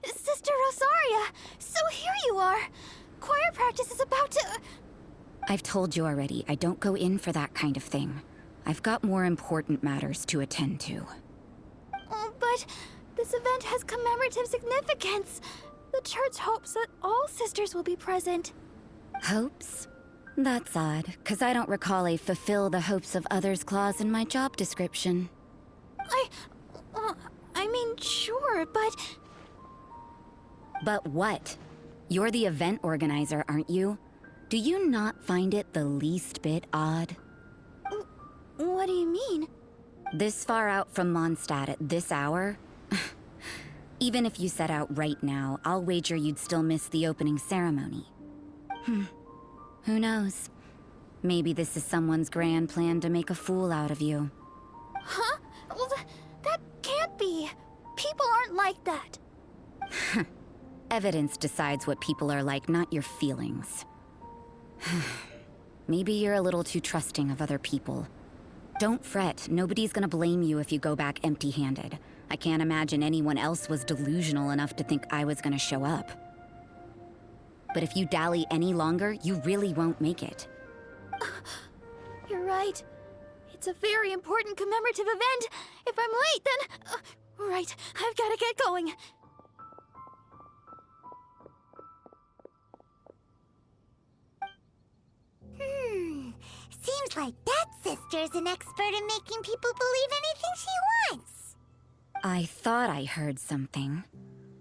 Sister Rosaria! So here you are! Choir practice is about to... I've told you already, I don't go in for that kind of thing. I've got more important matters to attend to. Oh, but this event has commemorative significance. The church hopes that all sisters will be present. Hopes? That's odd, 'cause I don't recall a fulfill the hopes of others clause in my job description. I mean, sure, but... But what? You're the event organizer, aren't you? Do you not find it the least bit odd? What do you mean? This far out from Mondstadt at this hour? Even if you set out right now, I'll wager you'd still miss the opening ceremony. Who knows? Maybe this is someone's grand plan to make a fool out of you. Huh? Well, that can't be. People aren't like that. Evidence decides what people are like, not your feelings. Maybe you're a little too trusting of other people. Don't fret, nobody's gonna blame you if you go back empty-handed. I can't imagine anyone else was delusional enough to think I was gonna show up. But if you dally any longer, you really won't make it. You're right. It's a very important commemorative event. If I'm late, then... right, I've gotta get going. Seems like that sister's an expert in making people believe anything she wants. I thought I heard something.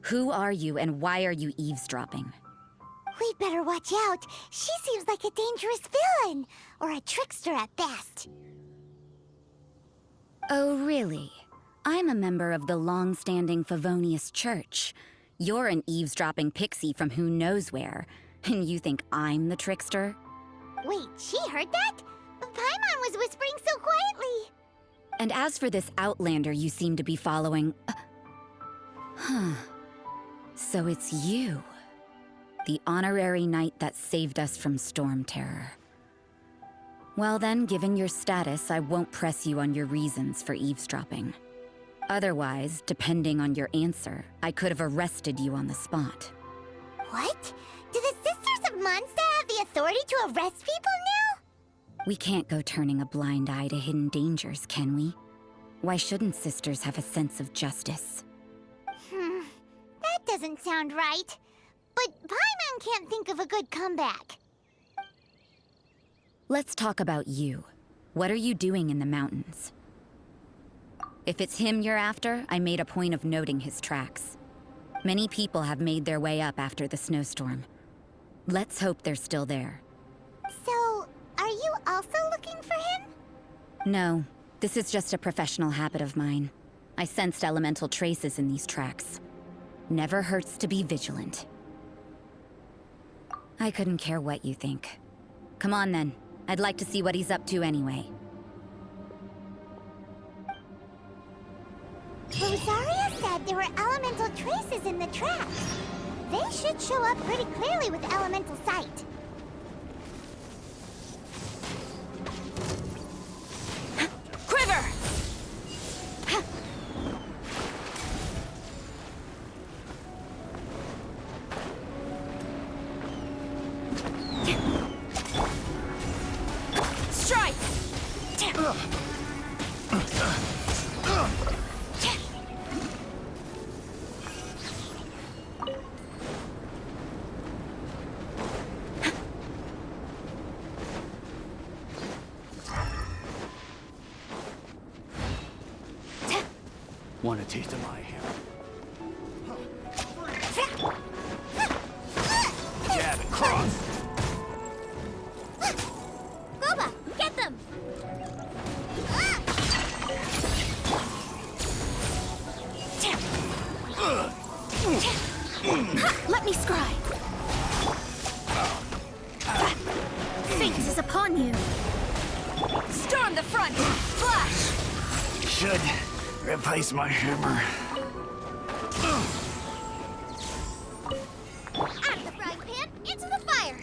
Who are you and why are you eavesdropping? We'd better watch out. She seems like a dangerous villain, or a trickster at best. Oh, really? I'm a member of the long-standing Favonius Church. You're an eavesdropping pixie from who knows where, and you think I'm the trickster? Wait, she heard that? Paimon was whispering so quietly. And as for this outlander you seem to be following... So it's you. The honorary knight that saved us from storm terror. Well then, given your status, I won't press you on your reasons for eavesdropping. Otherwise, depending on your answer, I could have arrested you on the spot. What? Do the Sisters of Mondstadt have the authority to arrest people now? We can't go turning a blind eye to hidden dangers, can we? Why shouldn't sisters have a sense of justice? That doesn't sound right. But Paimon can't think of a good comeback. Let's talk about you. What are you doing in the mountains? If it's him you're after, I made a point of noting his tracks. Many people have made their way up after the snowstorm. Let's hope they're still there. So, are you also looking for him? No, this is just a professional habit of mine. I sensed elemental traces in these tracks. Never hurts to be vigilant. I couldn't care what you think. Come on then. I'd like to see what he's up to anyway. Rosaria said there were elemental traces in the tracks. They should show up pretty clearly with elemental sight. Quiver! Strike! Want a taste of my hammer? Jab and cross! Boba, get them! on the front! Flash! Should replace my hammer. Out of the frying pan, into the fire!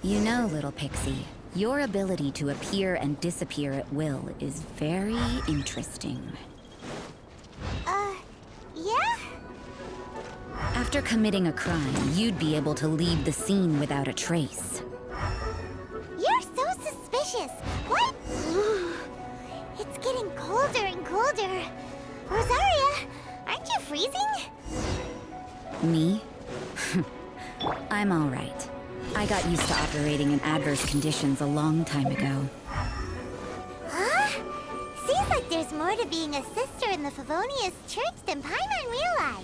You know, little pixie, your ability to appear and disappear at will is very interesting. Yeah? After committing a crime, you'd be able to leave the scene without a trace. You're so suspicious. What? It's getting colder and colder. Rosaria, aren't you freezing? Me? I'm all right. I got used to operating in adverse conditions a long time ago. Huh? Seems like there's more to being a sister in the Favonius Church than Paimon realized.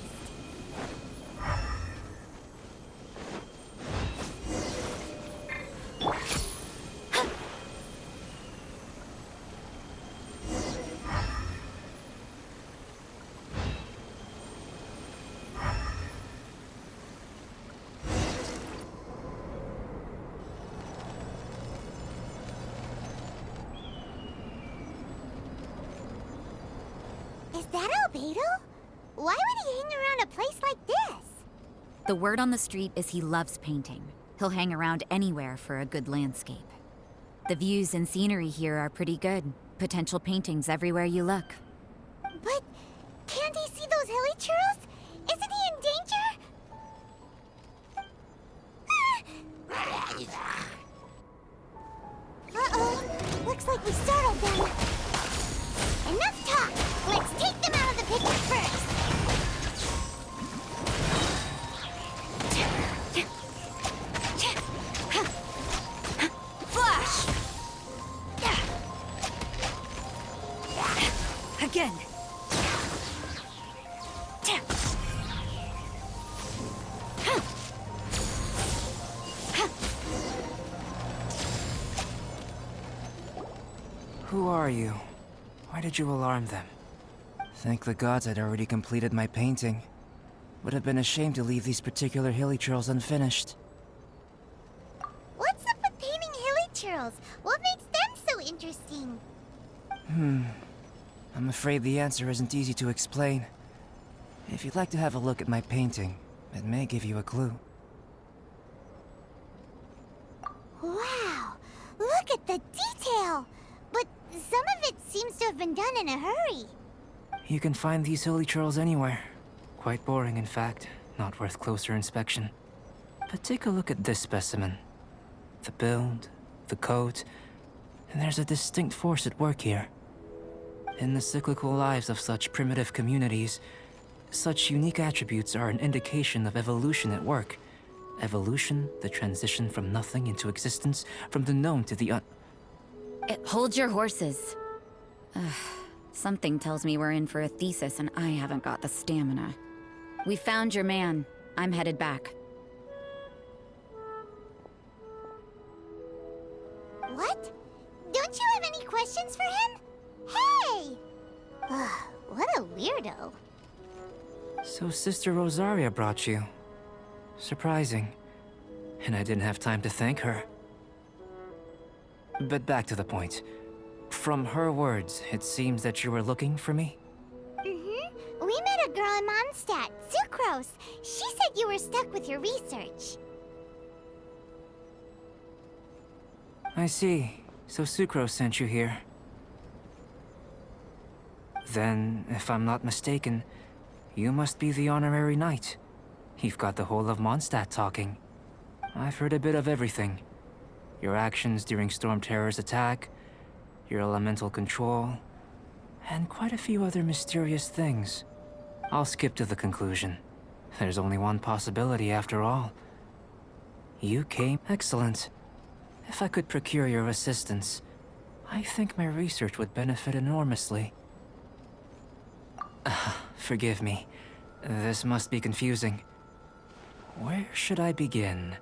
Is that Albedo? Why would he hang around a place like this? The word on the street is he loves painting. He'll hang around anywhere for a good landscape. The views and scenery here are pretty good. Potential paintings everywhere you look. But can't he see those hilly churls? Isn't he in danger? Uh-oh. Looks like we startled them. Enough talk! Let's take them out of the picture first! Flash! Again! Who are you? Why did you alarm them? Thank the gods I'd already completed my painting. Would have been a shame to leave these particular hilly churls unfinished. What's up with painting hilly churls? What makes them so interesting? I'm afraid the answer isn't easy to explain. If you'd like to have a look at my painting, it may give you a clue. Wow! Look at the detail! But some of it seems to have been done in a hurry. You can find these hilly churls anywhere. Quite boring, in fact. Not worth closer inspection. But take a look at this specimen. The build, the coat, and there's a distinct force at work here. In the cyclical lives of such primitive communities, such unique attributes are an indication of evolution at work. Evolution, the transition from nothing into existence, from the known to the Hold your horses. Something tells me we're in for a thesis and I haven't got the stamina. We found your man. I'm headed back. What? Don't you have any questions for him? Hey! What a weirdo. So Sister Rosaria brought you. Surprising. And I didn't have time to thank her. But back to the point. From her words, it seems that you were looking for me? Mm-hmm. We met a girl in Mondstadt, Sucrose. She said you were stuck with your research. I see. So Sucrose sent you here. Then, if I'm not mistaken, you must be the honorary knight. You've got the whole of Mondstadt talking. I've heard a bit of everything. Your actions during Storm Terror's attack, your elemental control, and quite a few other mysterious things. I'll skip to the conclusion. There's only one possibility after all. You came... Excellent. If I could procure your assistance, I think my research would benefit enormously. Forgive me. This must be confusing. Where should I begin?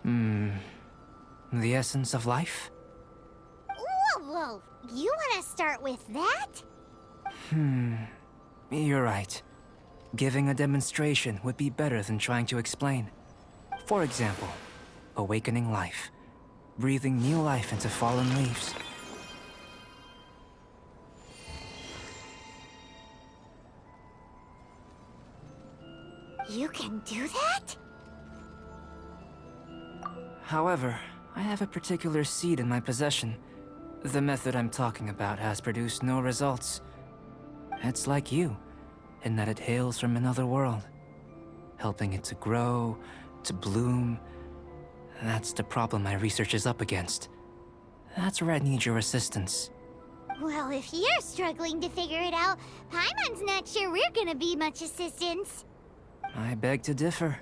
The essence of life? Whoa, Well, you want to start with that? You're right. Giving a demonstration would be better than trying to explain. For example, awakening life. Breathing new life into fallen leaves. You can do that? However, I have a particular seed in my possession. The method I'm talking about has produced no results. It's like you, in that it hails from another world. Helping it to grow, to bloom. That's the problem my research is up against. That's where I need your assistance. Well, if you're struggling to figure it out, Paimon's not sure we're gonna be much assistance. I beg to differ.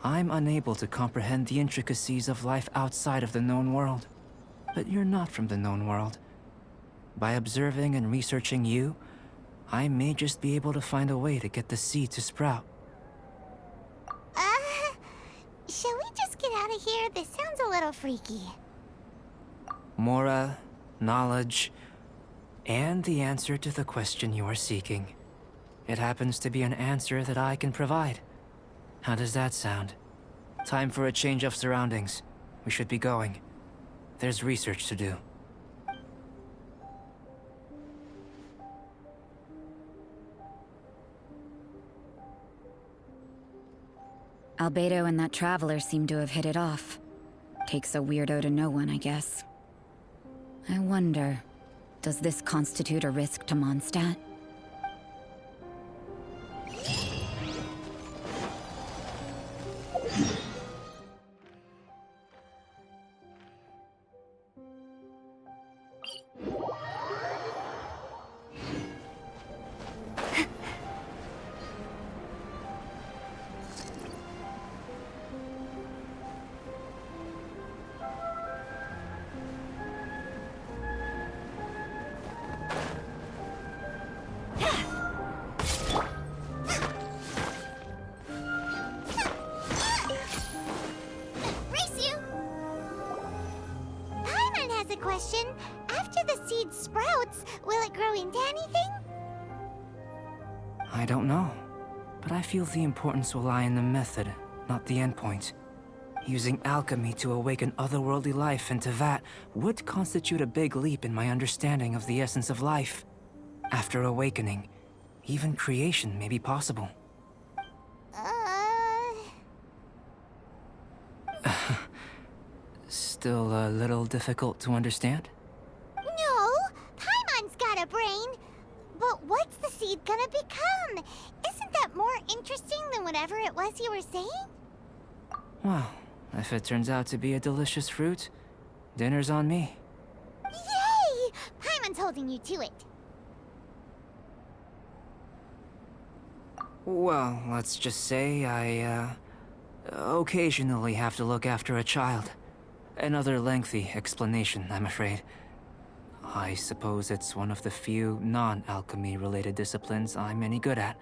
I'm unable to comprehend the intricacies of life outside of the known world. But you're not from the known world. By observing and researching you, I may just be able to find a way to get the seed to sprout. Shall we just get out of here? This sounds a little freaky. Mora, knowledge, and the answer to the question you are seeking. It happens to be an answer that I can provide. How does that sound? Time for a change of surroundings. We should be going. There's research to do. Albedo and that traveler seem to have hit it off. Takes a weirdo to know one, I guess. I wonder, does this constitute a risk to Mondstadt? Question, after the seed sprouts, will it grow into anything? I don't know, but I feel the importance will lie in the method, not the endpoint. Using alchemy to awaken otherworldly life into that would constitute a big leap in my understanding of the essence of life. After awakening, even creation may be possible. Still a little difficult to understand? No, Paimon's got a brain. But what's the seed gonna become? Isn't that more interesting than whatever it was you were saying? Well, if it turns out to be a delicious fruit, dinner's on me. Yay! Paimon's holding you to it. Well, let's just say I, occasionally have to look after a child. Another lengthy explanation, I'm afraid. I suppose it's one of the few non-alchemy-related disciplines I'm any good at.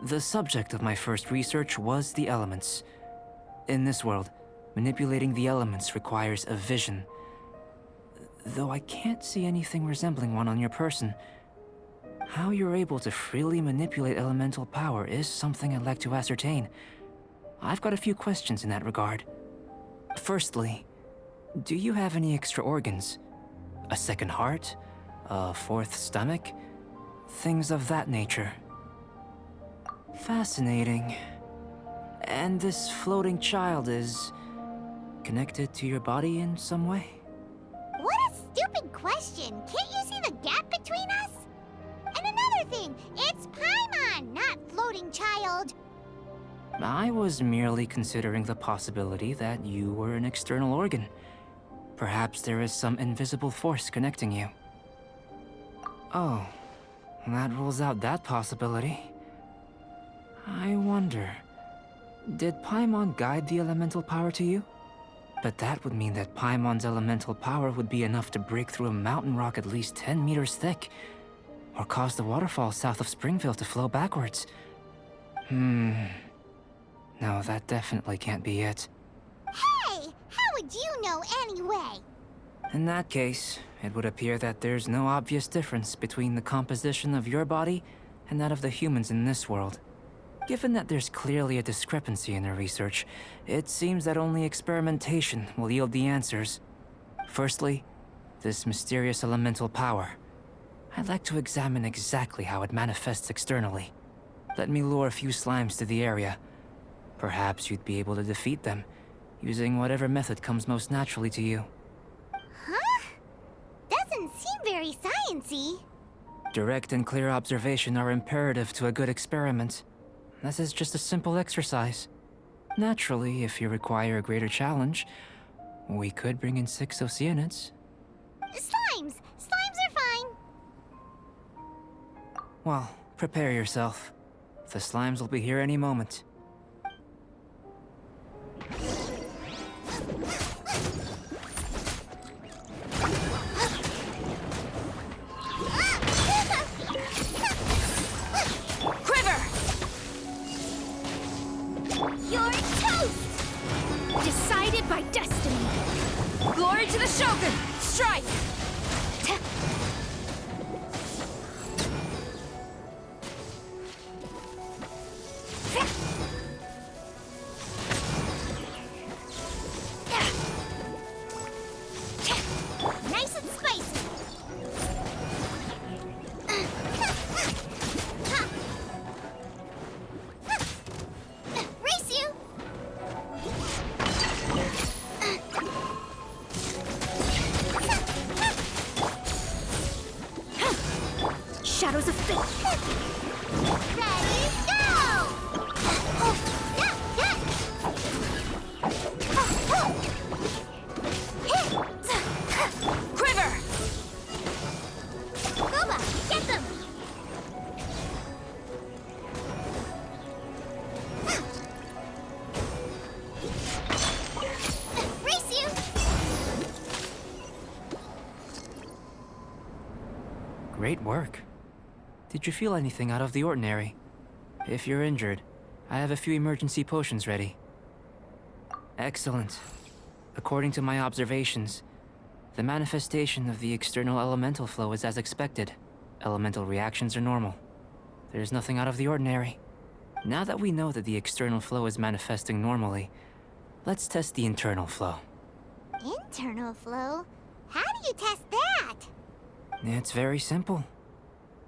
The subject of my first research was the elements. In this world, manipulating the elements requires a vision. Though I can't see anything resembling one on your person, how you're able to freely manipulate elemental power is something I'd like to ascertain. I've got a few questions in that regard. Firstly, do you have any extra organs? A second heart? A fourth stomach? Things of that nature. Fascinating. And this floating child is connected to your body in some way? What a stupid question! Can't you see the gap between us? And another thing, it's Paimon, not floating child. I was merely considering the possibility that you were an external organ. Perhaps there is some invisible force connecting you. Oh, that rules out that possibility. I wonder, did Paimon guide the elemental power to you? But that would mean that Paimon's elemental power would be enough to break through a mountain rock at least 10 meters thick, or cause the waterfall south of Springville to flow backwards. No, that definitely can't be it. Hey! How would you know anyway? In that case, it would appear that there's no obvious difference between the composition of your body and that of the humans in this world. Given that there's clearly a discrepancy in their research, it seems that only experimentation will yield the answers. Firstly, this mysterious elemental power. I'd like to examine exactly how it manifests externally. Let me lure a few slimes to the area. Perhaps you'd be able to defeat them, using whatever method comes most naturally to you. Huh? Doesn't seem very sciencey. Direct and clear observation are imperative to a good experiment. This is just a simple exercise. Naturally, if you require a greater challenge, we could bring in 6 Oceanids. Slimes! Slimes are fine. Well, prepare yourself. The slimes will be here any moment. You're toast! Decided by destiny. Glory to the Shogun! Strike! Nice and spicy. Race you! Shadows of Fate! Ready, go! Quiver! Boba, get them! Race you! Great work. Did you feel anything out of the ordinary? If you're injured, I have a few emergency potions ready. Excellent. According to my observations, the manifestation of the external elemental flow is as expected. Elemental reactions are normal. There's nothing out of the ordinary. Now that we know that the external flow is manifesting normally, let's test the internal flow. Internal flow? How do you test that? It's very simple.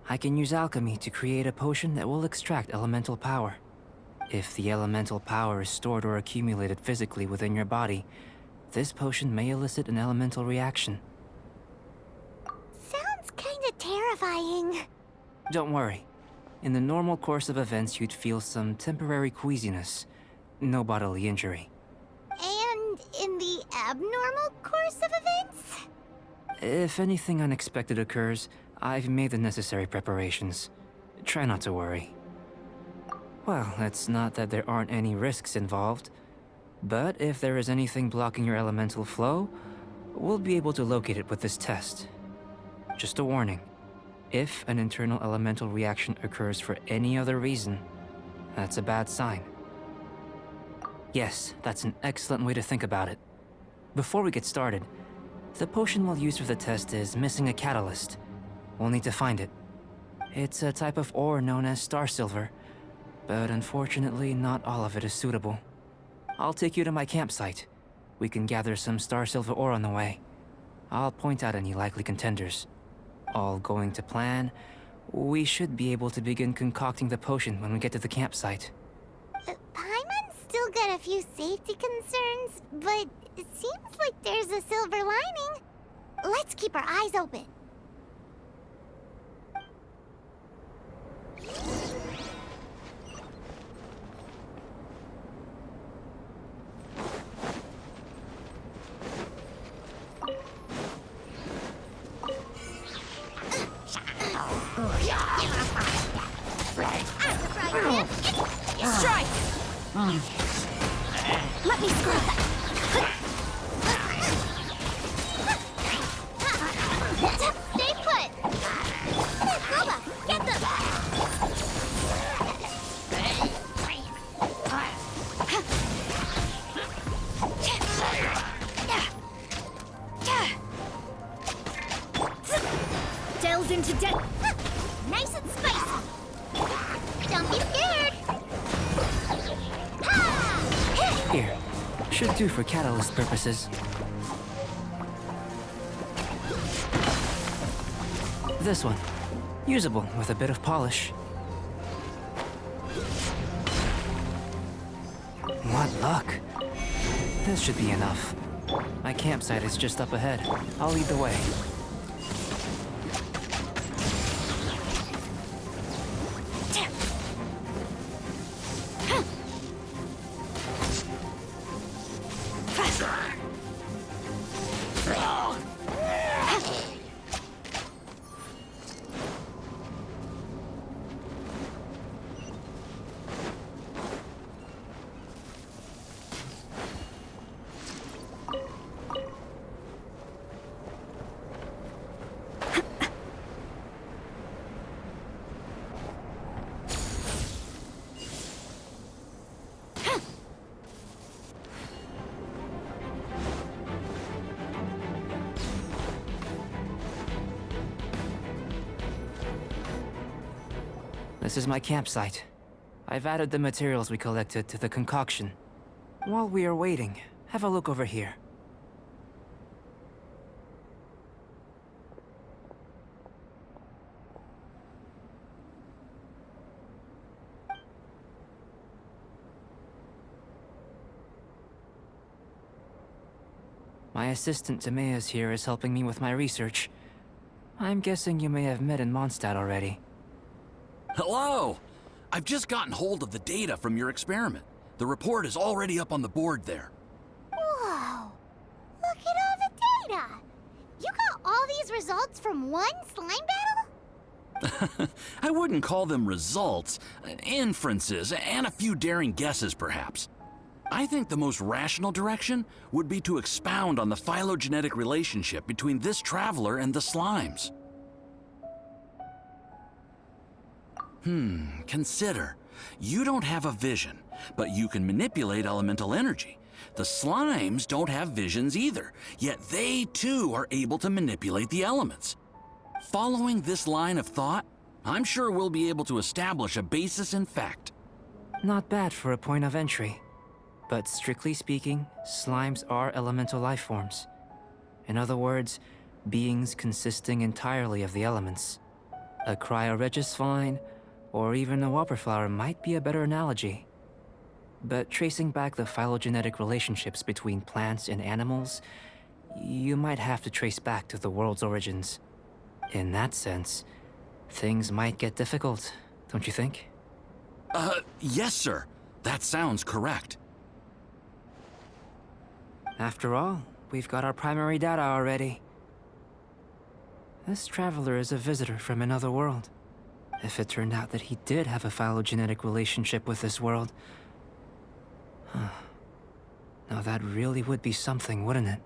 I can use alchemy to create a potion that will extract elemental power. If the elemental power is stored or accumulated physically within your body, this potion may elicit an elemental reaction. Sounds kinda terrifying. Don't worry. In the normal course of events, you'd feel some temporary queasiness. No bodily injury. And in the abnormal course of events? If anything unexpected occurs, I've made the necessary preparations. Try not to worry. Well, it's not that there aren't any risks involved. But if there is anything blocking your elemental flow, we'll be able to locate it with this test. Just a warning. If an internal elemental reaction occurs for any other reason, that's a bad sign. Yes, that's an excellent way to think about it. Before we get started, the potion we'll use for the test is missing a catalyst. We'll need to find it. It's a type of ore known as star silver, but unfortunately not all of it is suitable. I'll take you to my campsite. We can gather some star silver ore on the way. I'll point out any likely contenders. All going to plan, we should be able to begin concocting the potion when we get to the campsite. Paimon's still got a few safety concerns, but it seems like there's a silver lining. Let's keep our eyes open. Strike! Let me scrub that. Stay put! Boba, get them! delved into debt. Nice and spicy. Don't be scared. Ha! Here. Should do for catalyst purposes. This one. Usable with a bit of polish. What luck. This should be enough. My campsite is just up ahead. I'll lead the way. This is my campsite. I've added the materials we collected to the concoction. While we are waiting, have a look over here. My assistant Timaeus here is helping me with my research. I'm guessing you may have met in Mondstadt already. Hello! I've just gotten hold of the data from your experiment. The report is already up on the board there. Whoa! Look at all the data! You got all these results from one slime battle? I wouldn't call them results, inferences, and a few daring guesses perhaps. I think the most rational direction would be to expound on the phylogenetic relationship between this traveler and the slimes. Consider. You don't have a vision, but you can manipulate elemental energy. The slimes don't have visions either, yet they too are able to manipulate the elements. Following this line of thought, I'm sure we'll be able to establish a basis in fact. Not bad for a point of entry. But strictly speaking, slimes are elemental life forms. In other words, beings consisting entirely of the elements. A cryoregis vine, or even a whopperflower might be a better analogy. But tracing back the phylogenetic relationships between plants and animals, you might have to trace back to the world's origins. In that sense, things might get difficult, don't you think? Yes, sir. That sounds correct. After all, we've got our primary data already. This traveler is a visitor from another world. If it turned out that he did have a phylogenetic relationship with this world... Now that really would be something, wouldn't it?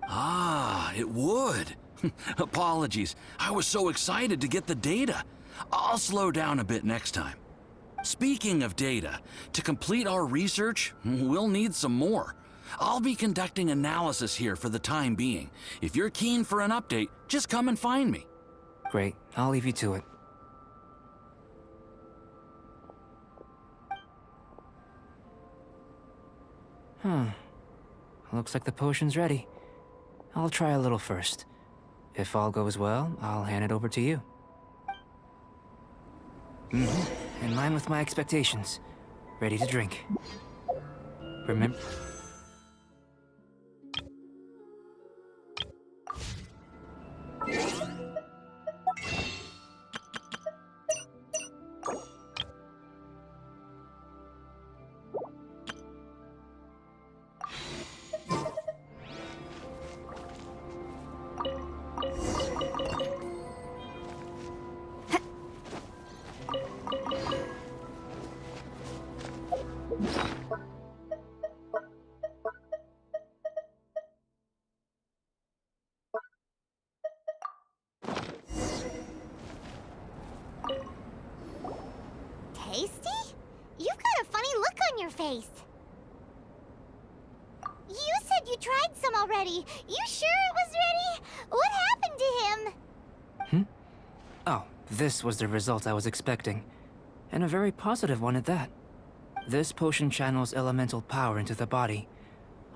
Ah, it would. Apologies. I was so excited to get the data. I'll slow down a bit next time. Speaking of data, to complete our research, we'll need some more. I'll be conducting analysis here for the time being. If you're keen for an update, just come and find me. Great. I'll leave you to it. Looks like the potion's ready. I'll try a little first. If all goes well, I'll hand it over to you. In line with my expectations. Ready to drink. Remember... Tasty? You've got a funny look on your face. You said you tried some already. You sure it was ready? What happened to him? Oh, this was the result I was expecting. And a very positive one at that. This potion channels elemental power into the body.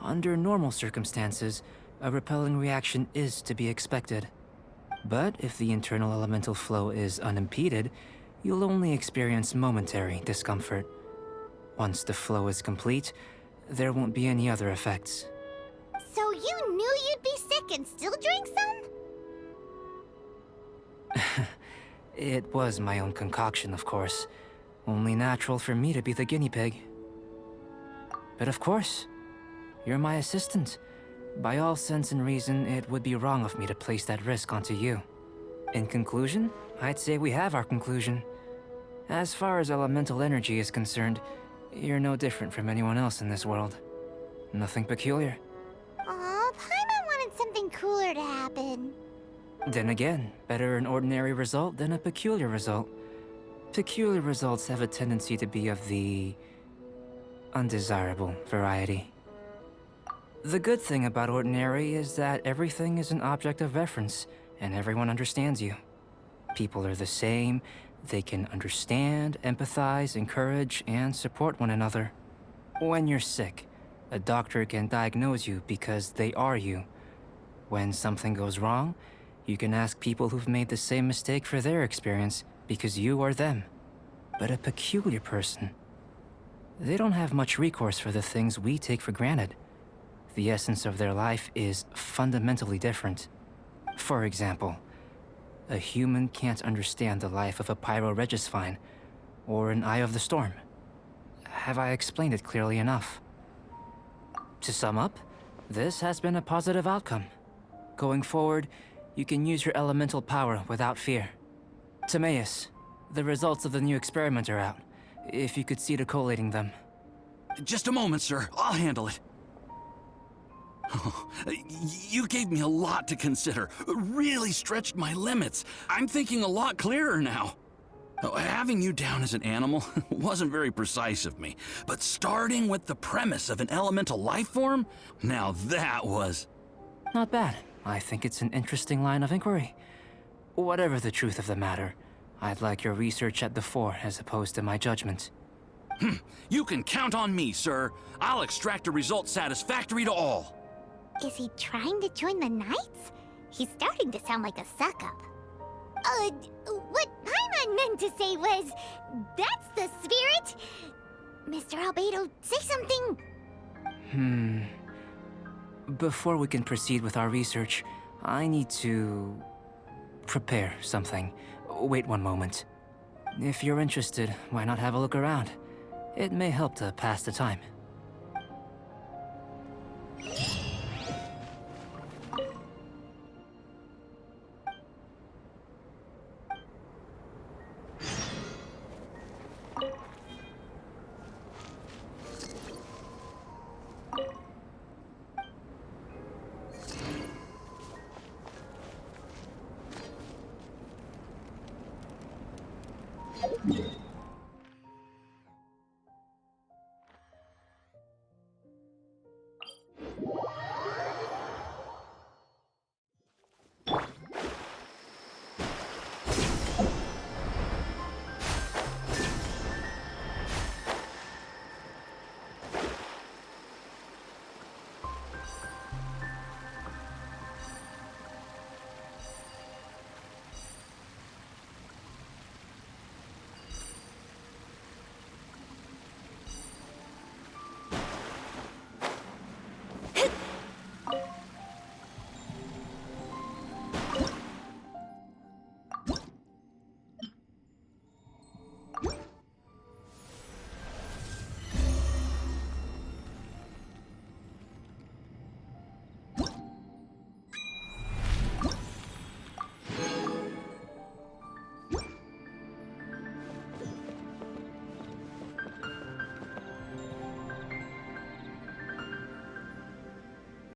Under normal circumstances, a repelling reaction is to be expected. But if the internal elemental flow is unimpeded, you'll only experience momentary discomfort. Once the flow is complete, there won't be any other effects. So you knew you'd be sick and still drank some? It was my own concoction, of course. Only natural for me to be the guinea pig. But of course, you're my assistant. By all sense and reason, it would be wrong of me to place that risk onto you. In conclusion, I'd say we have our conclusion. As far as elemental energy is concerned, you're no different from anyone else in this world. Nothing peculiar. Aw, Paimon wanted something cooler to happen. Then again, better an ordinary result than a peculiar result. Peculiar results have a tendency to be of the undesirable variety. The good thing about ordinary is that everything is an object of reference, and everyone understands you. People are the same, they can understand, empathize, encourage, and support one another. When you're sick, a doctor can diagnose you because they are you. When something goes wrong, you can ask people who've made the same mistake for their experience because you are them. But a peculiar person, they don't have much recourse for the things we take for granted. The essence of their life is fundamentally different. For example, a human can't understand the life of a pyro-regisvine or an Eye of the Storm. Have I explained it clearly enough? To sum up, this has been a positive outcome. Going forward, you can use your elemental power without fear. Timaeus, the results of the new experiment are out. If you could see to collating them. Just a moment, sir. I'll handle it. You gave me a lot to consider. Really stretched my limits. I'm thinking a lot clearer now. Having you down as an animal wasn't very precise of me, but starting with the premise of an elemental life form, now that was... Not bad. I think it's an interesting line of inquiry. Whatever the truth of the matter, I'd like your research at the fore as opposed to my judgment. You can count on me, sir. I'll extract a result satisfactory to all. Is he trying to join the Knights? He's starting to sound like a suck-up. What Paimon meant to say was, that's the spirit! Mr. Albedo, say something! Before we can proceed with our research, I need to... prepare something. Wait one moment. If you're interested, why not have a look around? It may help to pass the time. Yeah.